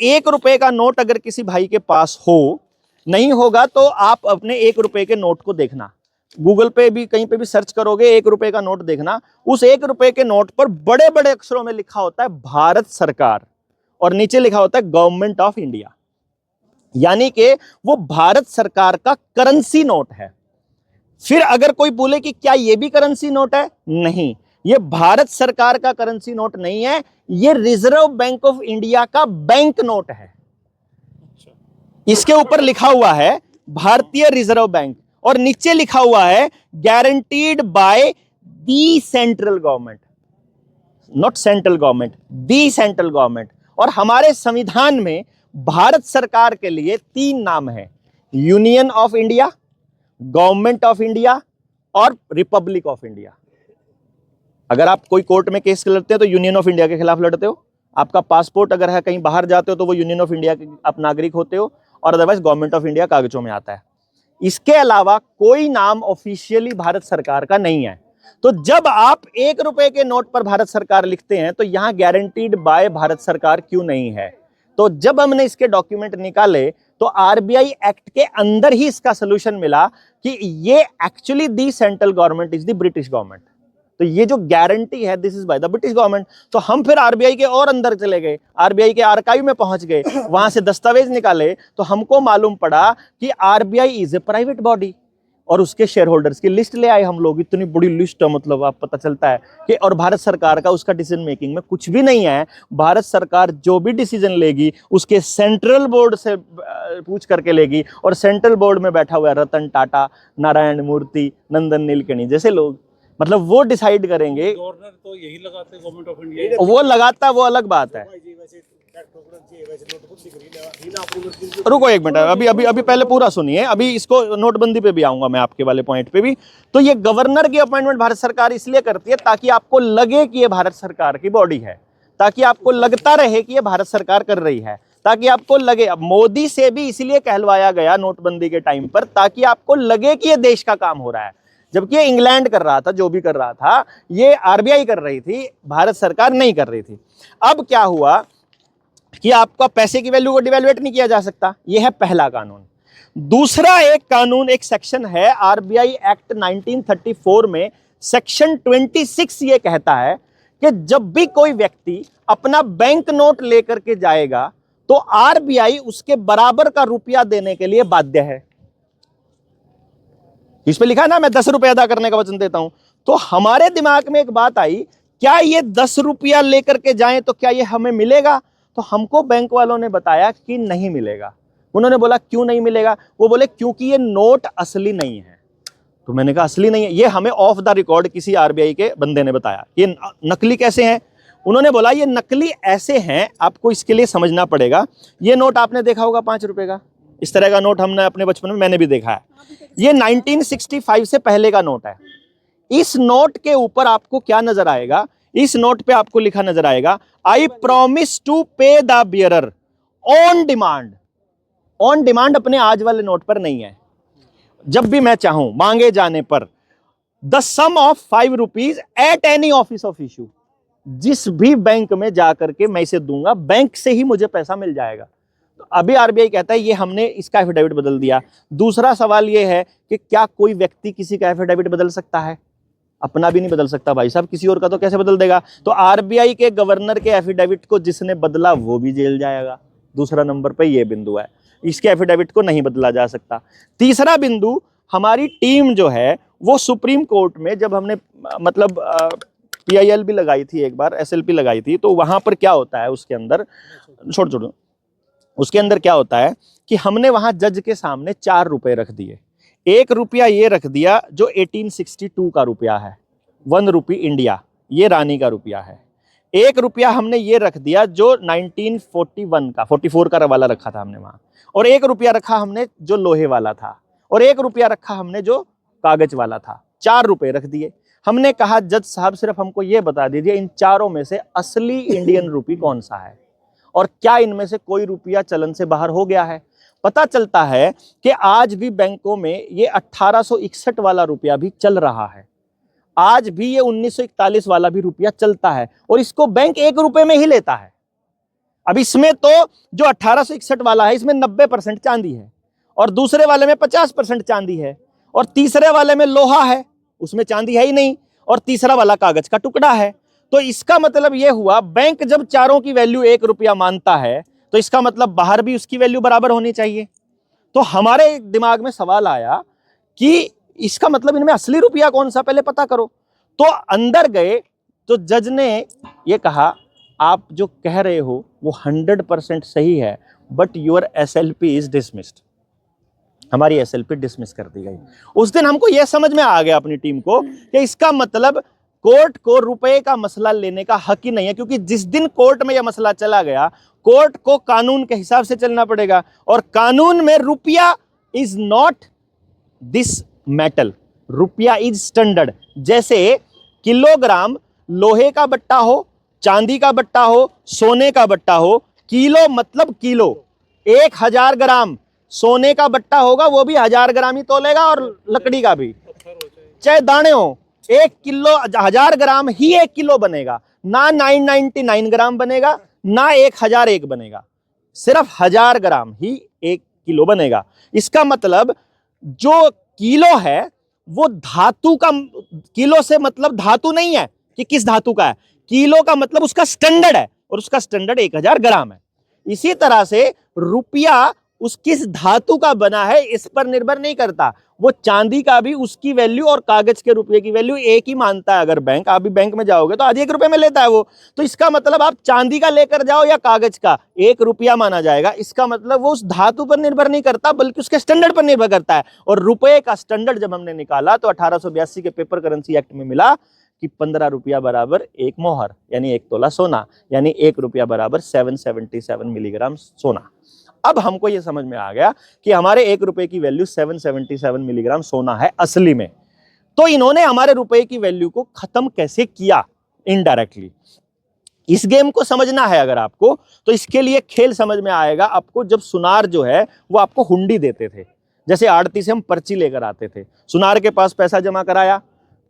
एक रुपए का नोट अगर किसी भाई के पास हो, नहीं होगा तो आप अपने एक रुपए के नोट को देखना, गूगल पे भी कहीं पे भी सर्च करोगे एक रुपए का नोट देखना, उस एक रुपए के नोट पर बड़े बड़े अक्षरों में लिखा होता है भारत सरकार और नीचे लिखा होता है गवर्नमेंट ऑफ इंडिया, यानी कि वो भारत सरकार का करेंसी नोट है। फिर अगर कोई बोले कि क्या ये भी करेंसी नोट है, नहीं, ये भारत सरकार का करेंसी नोट नहीं है, ये रिजर्व बैंक ऑफ इंडिया का बैंक नोट है। इसके ऊपर लिखा हुआ है भारतीय रिजर्व बैंक और नीचे लिखा हुआ है guaranteed by the central government, not central government, the central government. और हमारे संविधान में भारत सरकार के लिए 3 नाम है, union of India, government of India और रिपब्लिक ऑफ इंडिया। अगर आप कोई कोर्ट में केस लड़ते हो तो यूनियन ऑफ इंडिया के खिलाफ लड़ते हो, आपका पासपोर्ट अगर है कहीं बाहर जाते हो तो वो यूनियन ऑफ इंडिया के आप नागरिक होते हो, और अदरवाइज गवर्नमेंट ऑफ इंडिया कागजों में आता है। इसके अलावा कोई नाम ऑफिशियली भारत सरकार का नहीं है। तो जब आप एक रुपए के नोट पर भारत सरकार लिखते हैं तो यहां गारंटीड बाय भारत सरकार क्यों नहीं है? तो जब हमने इसके डॉक्यूमेंट निकाले तो आरबीआई एक्ट के अंदर ही इसका सोल्यूशन मिला कि ये actually the central government is the British government, तो ये जो गारंटी है this is by the British government. तो हम फिर आरबीआई के और अंदर चले गए, आरबीआई के आर्काइव में पहुंच गए, वहां से दस्तावेज निकाले तो हमको मालूम पड़ा कि RBI is a private body और उसके शेयर होल्डर्स की लिस्ट ले आए हम लोग। इतनी बड़ी लिस्ट है, मतलब आप पता चलता है कि, और भारत सरकार का उसका डिसीजन मेकिंग में कुछ भी नहीं है। भारत सरकार जो भी डिसीजन लेगी उसके सेंट्रल बोर्ड से पूछ करके लेगी, और सेंट्रल बोर्ड में बैठा हुआ है रतन टाटा, नारायण मूर्ति, नंदन नीलकणी जैसे लोग, मतलब वो डिसाइड करेंगे। गवर्नर तो यही लगाते हैं गवर्नमेंट ऑफ इंडिया, वो लगाता वो अलग बात है। रुको एक मिनट, अभी अभी अभी पहले पूरा सुनिए, अभी इसको नोटबंदी पे भी आऊंगा मैं, आपके वाले पॉइंट पे भी। तो ये गवर्नर की अपॉइंटमेंट भारत सरकार इसलिए करती है ताकि आपको लगे कि ये भारत सरकार की बॉडी है, ताकि आपको लगता रहे कि ये भारत सरकार कर रही है, ताकि आपको लगे। अब मोदी से भी इसलिए कहलवाया गया नोटबंदी के टाइम पर ताकि आपको लगे कि ये देश का काम हो रहा है, जबकि ये इंग्लैंड कर रहा था, जो भी कर रहा था ये आरबीआई कर रही थी, भारत सरकार नहीं कर रही थी। अब क्या हुआ कि आपका पैसे की वैल्यू को डिवैल्यूएट नहीं किया जा सकता, यह है पहला कानून। दूसरा एक कानून, एक सेक्शन है आरबीआई एक्ट 1934 में, सेक्शन 26 ये कहता है कि जब भी कोई व्यक्ति अपना बैंक नोट लेकर के जाएगा तो आरबीआई उसके बराबर का रुपया देने के लिए बाध्य है। इस पे लिखा है ना, मैं 10 रुपये अदा करने का वचन देता हूं। तो हमारे दिमाग में एक बात आई, क्या ये 10 रुपया लेकर के जाएं तो क्या ये हमें मिलेगा? तो हमको बैंक वालों ने बताया कि नहीं मिलेगा। उन्होंने बोला क्यों नहीं मिलेगा? वो बोले क्योंकि ये नोट असली नहीं है। तो मैंने कहा असली नहीं है? ये हमें ऑफ द रिकॉर्ड किसी आरबीआई के बंदे ने बताया। ये नकली कैसे हैं? उन्होंने बोला ये नकली ऐसे हैं, आपको इसके लिए समझना पड़ेगा। ये नोट आपने देखा होगा 5 रुपए का, इस तरह का नोट हमने अपने बचपन में, मैंने भी देखा है। ये 1965 से पहले का नोट है। इस नोट के ऊपर आपको क्या नजर आएगा? इस नोट पे आपको लिखा नजर आएगा, आई प्रॉमिस टू पे the bearer on demand. On demand अपने आज वाले नोट पर नहीं है, जब भी मैं चाहूं मांगे जाने पर। The sum of 5 rupees at any office of issue, जिस भी बैंक में जाकर के मैं इसे दूंगा, बैंक से ही मुझे पैसा मिल जाएगा। तो अभी आरबीआई कहता है ये हमने इसका एफिडेविट बदल दिया। दूसरा सवाल ये है कि क्या कोई व्यक्ति किसी का एफिडेविट बदल सकता है? अपना भी नहीं बदल सकता भाई साहब, किसी और का तो कैसे बदल देगा? तो आरबीआई के गवर्नर के एफिडेविट को जिसने बदला वो भी जेल जाएगा। दूसरा नंबर पे ये बिंदु है, इसके एफिडेविट को नहीं बदला जा सकता। तीसरा बिंदु, हमारी टीम जो है वो सुप्रीम कोर्ट में, जब हमने मतलब पीआईएल भी लगाई थी एक बार, एसएलपी लगाई थी, तो वहां पर क्या होता है उसके अंदर, छोड़ उसके अंदर क्या होता है कि हमने वहां जज के सामने 4 रुपए रख दिए। 1 रुपया ये रख दिया जो 1862 का रुपया है, 1 रुपी इंडिया, ये रानी का रुपया है। 1 रुपया हमने ये रख दिया जो 1941 का, 44 का वाला रखा था हमने वहां, और 1 रुपया रखा हमने जो लोहे वाला था, और 1 रुपया रखा हमने जो कागज वाला था। 4 रुपए रख दिए। हमने कहा जज साहब सिर्फ हमको ये बता दीजिए इन चारों में से असली इंडियन रुपी कौन सा है, और क्या इनमें से कोई रुपया चलन से बाहर हो गया है? पता चलता है कि आज भी बैंकों में ये 1861 वाला रुपया भी चल रहा है, आज भी ये 1941 वाला भी रुपया चलता है, और इसको बैंक 1 रुपए में ही लेता है। अब इसमें तो जो 1861 वाला है इसमें 90% चांदी है, और दूसरे वाले में 50% चांदी है, और तीसरे वाले में लोहा है, उसमें चांदी है ही नहीं, और तीसरा वाला कागज का टुकड़ा है। तो इसका मतलब यह हुआ, बैंक जब चारों की वैल्यू 1 रुपया मानता है तो इसका मतलब बाहर भी उसकी वैल्यू बराबर होनी चाहिए। तो हमारे दिमाग में सवाल आया कि इसका मतलब इनमें असली रुपया कौन सा, पहले पता करो। तो अंदर गए तो जज ने यह कहा, आप जो कह रहे हो वो 100% सही है, but your SLP is dismissed. हमारी SLP डिसमिस कर दी गई। उस दिन हमको यह समझ में आ गया अपनी टीम को कि इसका मतलब कोर्ट को रुपए का मसला लेने का हक ही नहीं है, क्योंकि जिस दिन कोर्ट में यह मसला चला गया, कोर्ट को कानून के हिसाब से चलना पड़ेगा, और कानून में रुपया इज नॉट दिस मेटल, रुपया इज स्टैंडर्ड। जैसे किलोग्राम लोहे का बट्टा हो, चांदी का बट्टा हो, सोने का बट्टा हो, किलो मतलब किलो। 1000 ग्राम सोने का बट्टा होगा वो भी 1000 ग्राम ही तोलेगा, और लकड़ी का भी, चाहे दाने हो। 1 किलो 1000 ग्राम ही 1 किलो बनेगा, ना 999 ग्राम बनेगा, ना 1001 बनेगा, सिर्फ 1000 ग्राम ही 1 किलो बनेगा। इसका मतलब जो किलो है वो धातु का, किलो से मतलब धातु नहीं है कि किस धातु का है, किलो का मतलब उसका स्टैंडर्ड है, और उसका स्टैंडर्ड 1000 ग्राम है। इसी तरह से रुपया उस किस धातु का बना है इस पर निर्भर नहीं करता। वो चांदी का भी उसकी वैल्यू और कागज के रुपये की वैल्यू एक ही मानता है। अगर बैंक, आप भी बैंक में जाओगे तो आज 1 रुपये में लेता है वो, तो इसका मतलब आप चांदी का लेकर जाओ या कागज का, 1 रुपया माना जाएगा। इसका मतलब वो उस धातु पर निर्भर नहीं करता बल्कि उसके स्टैंडर्ड पर निर्भर करता है। और रुपये का स्टैंडर्ड जब हमने निकाला तो 1882 के पेपर करेंसी एक्ट में मिला कि 15 रुपया बराबर 1 मोहर, यानी 1 तोला सोना, यानी 1 रुपया बराबर 777 मिलीग्राम सोना। अब हमको यह समझ में आ गया कि हमारे 1 रुपए की वैल्यू 777 मिलीग्राम सोना है असली में। तो इन्होंने हमारे रुपए की वैल्यू को खत्म कैसे किया, इनडायरेक्टली। इस गेम को समझना है अगर आपको, तो इसके लिए खेल समझ में आएगा आपको। जब सुनार जो है वो आपको हुंडी देते थे, जैसे आड़ती से हम पर्ची लेकर आते थे, सुनार के पास पैसा जमा कराया,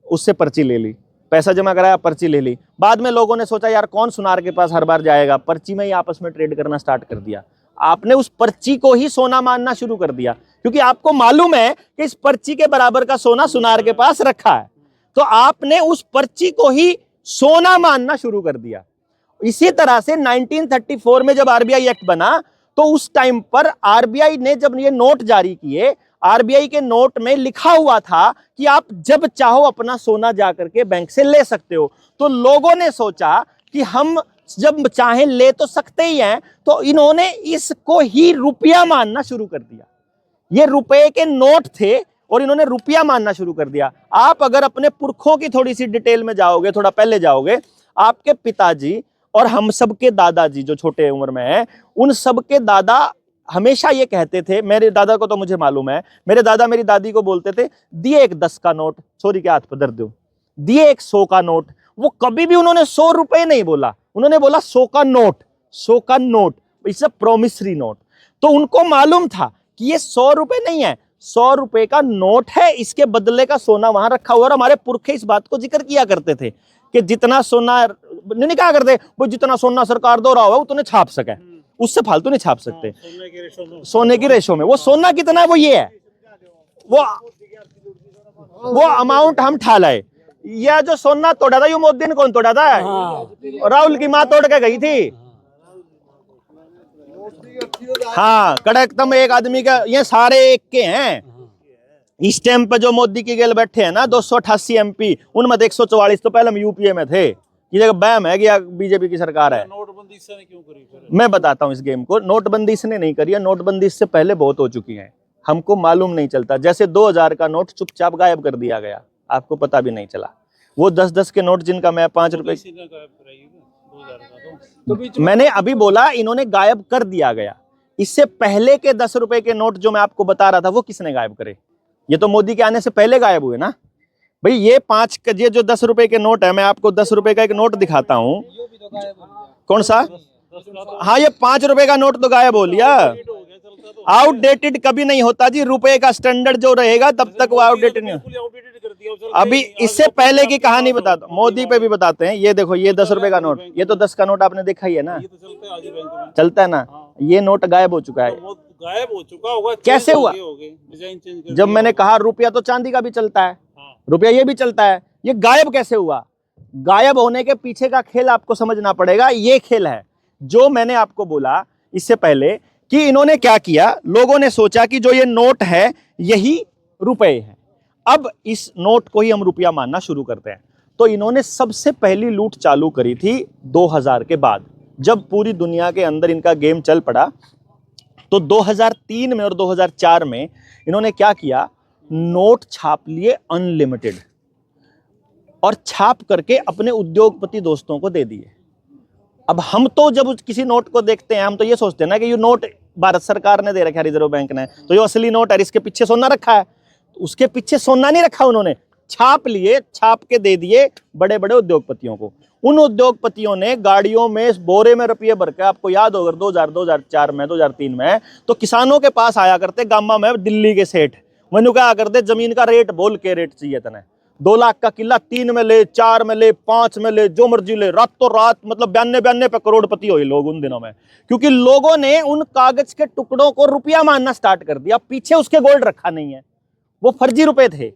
उससे पर्ची ले ली, पैसा जमा कराया, पर्ची ले ली। बाद में लोगों ने सोचा यार कौन सुनार के पास हर बार जाएगा, पर्ची में ही आपस में ट्रेड करना स्टार्ट कर दिया। आपने उस पर्ची को ही सोना मानना शुरू कर दिया, क्योंकि आपको मालूम है कि इस पर्ची के बराबर का सोना सुनार के पास रखा है, तो आपने उस पर्ची को ही सोना मानना शुरू कर दिया। इसी तरह से 1934 में जब RBI एक्ट बना तो उस टाइम पर RBI ने जब ये नोट जारी किए, RBI के नोट में लिखा हुआ था कि आप जब चाहो अपना सोना जाकर के बैंक से ले सकते हो। तो लोगों ने सोचा कि हम जब चाहे ले तो सकते ही हैं, तो इन्होंने इसको ही रुपया मानना शुरू कर दिया। ये रुपए के नोट थे और इन्होंने रुपया मानना शुरू कर दिया। आप अगर अपने पुरखों की थोड़ी सी डिटेल में जाओगे, थोड़ा पहले जाओगे, आपके पिताजी और हम सबके दादाजी जो छोटे उम्र में हैं, उन सबके दादा हमेशा ये कहते थे, मेरे दादा को तो मुझे मालूम है, मेरे दादा मेरी दादी को बोलते थे, दिए एक 10 का नोट, सॉरी के हाथ पर दर्द दो, दिए एक 100 का नोट। वो कभी भी उन्होंने 100 रुपए नहीं बोला, उन्होंने बोला 100 का नोट, 100 का note, it's a promissory note. तो उनको मालूम था कि ये 100 रुपए नहीं है, 100 रुपए का नोट है, इसके बदले का सोना वहां रखा हुआ। और हमारे पुरखे इस बात को जिक्र किया करते थे कि जितना सोना नहीं कहा करते, वो जितना सोना सरकार दो रहा हुआ उतने छाप सके, उससे फालतू नहीं छाप सकते। सोने की रेशो में वो सोना कितना है वो ये है, वो अमाउंट हम ठा लाए। यह जो सोना तोड़ा था ये मोदी ने कौन तोड़ा था? राहुल की माँ तोड़ के गई थी। हाँ, कड़कतम एक आदमी का, ये सारे एक के हैं। इस टाइम पे जो मोदी की गेल बैठे हैं ना 288 MP, उनमें 144 तो पहले हम यूपीए में थे। ये जगह बैम है कि बीजेपी की सरकार है। नोटबंदी इसने क्यों करी फिर? मैं बताता हूँ इस गेम को। नोटबंदी इसने नहीं करी है, नोटबंदी इससे पहले बहुत हो चुकी है, हमको मालूम नहीं चलता। जैसे 2000 का नोट चुपचाप गायब कर दिया गया, आपको पता भी नहीं चला। वो 10-10 के नोट जिनका मैं 5 रुपए, मैंने अभी बोला इन्होंने गायब कर दिया गया। इससे पहले के 10 रुपए के नोट जो मैं आपको बता रहा था वो किसने गायब करे? ये तो मोदी के आने से पहले गायब हुए ना भाई। ये जो 10 रुपए के नोट है, मैं आपको 10 रुपए का एक नोट दिखाता हूँ। कौन सा? हाँ, ये 5 रुपए का नोट तो गायब हो लिया। आउटडेटेड कभी नहीं होता जी, रुपए का स्टैंडर्ड जो रहेगा तब तक वो आउटडेटेड नहीं। अब चलते ही अभी नहीं। आज इससे लोग पहले की पंजाब कहानी के बताता पास हूँ, मोदी पे भी बताते हैं। ये देखो, ये 10 रुपए का नोट, ये तो 10 का नोट आपने देखा ही है ना, ये तो चलते हैं आज ही बैंक में। चलता है ना। हाँ। ये नोट गायब हो चुका है। तो वो गायब हो चुका होगा, कैसे हुआ? डिजाइन चेंज कर जब दिया मैंने होगा। कहा रुपया तो चांदी का भी चलता है, हाँ। रुपया ये भी चलता है, ये गायब कैसे हुआ? गायब होने के पीछे का खेल आपको समझना पड़ेगा। ये खेल है जो मैंने आपको बोला इससे पहले कि इन्होंने क्या किया, लोगों ने सोचा कि जो ये नोट है यही रुपए है, अब इस नोट को ही हम रुपया मानना शुरू करते हैं। तो इन्होंने सबसे पहली लूट चालू करी थी 2000 के बाद, जब पूरी दुनिया के अंदर इनका गेम चल पड़ा। तो 2003 में और 2004 में इन्होंने क्या किया, नोट छाप लिए अनलिमिटेड, और छाप करके अपने उद्योगपति दोस्तों को दे दिए। अब हम तो जब किसी नोट को देखते हैं हम तो ये सोचते हैं ना कि ये नोट भारत सरकार ने दे रखा है, रिजर्व बैंक ने, तो ये असली नोट है, इसके पीछे सोना रखा है। तो उसके पीछे सोना नहीं रखा, उन्होंने छाप लिए, छाप के दे दिए बड़े बड़े उद्योगपतियों को। उन उद्योगपतियों ने गाड़ियों में बोरे में रुपये भर के, आपको याद होगा 2004 में 2003 में, तो किसानों के पास आया करते गामा में दिल्ली के सेठ, मैंने कहा करते जमीन का रेट बोल के, रेट चाहिए तने 2 लाख का किला 3 में ले, 4 में ले, 5 में ले, जो मर्जी ले, रातों रात मतलब 92 पे करोड़पति हुए लोग उन दिनों में, क्योंकि लोगों ने उन कागज के टुकड़ों को रुपया मानना स्टार्ट कर दिया। पीछे उसके गोल्ड रखा नहीं है, वो फर्जी रुपए थे।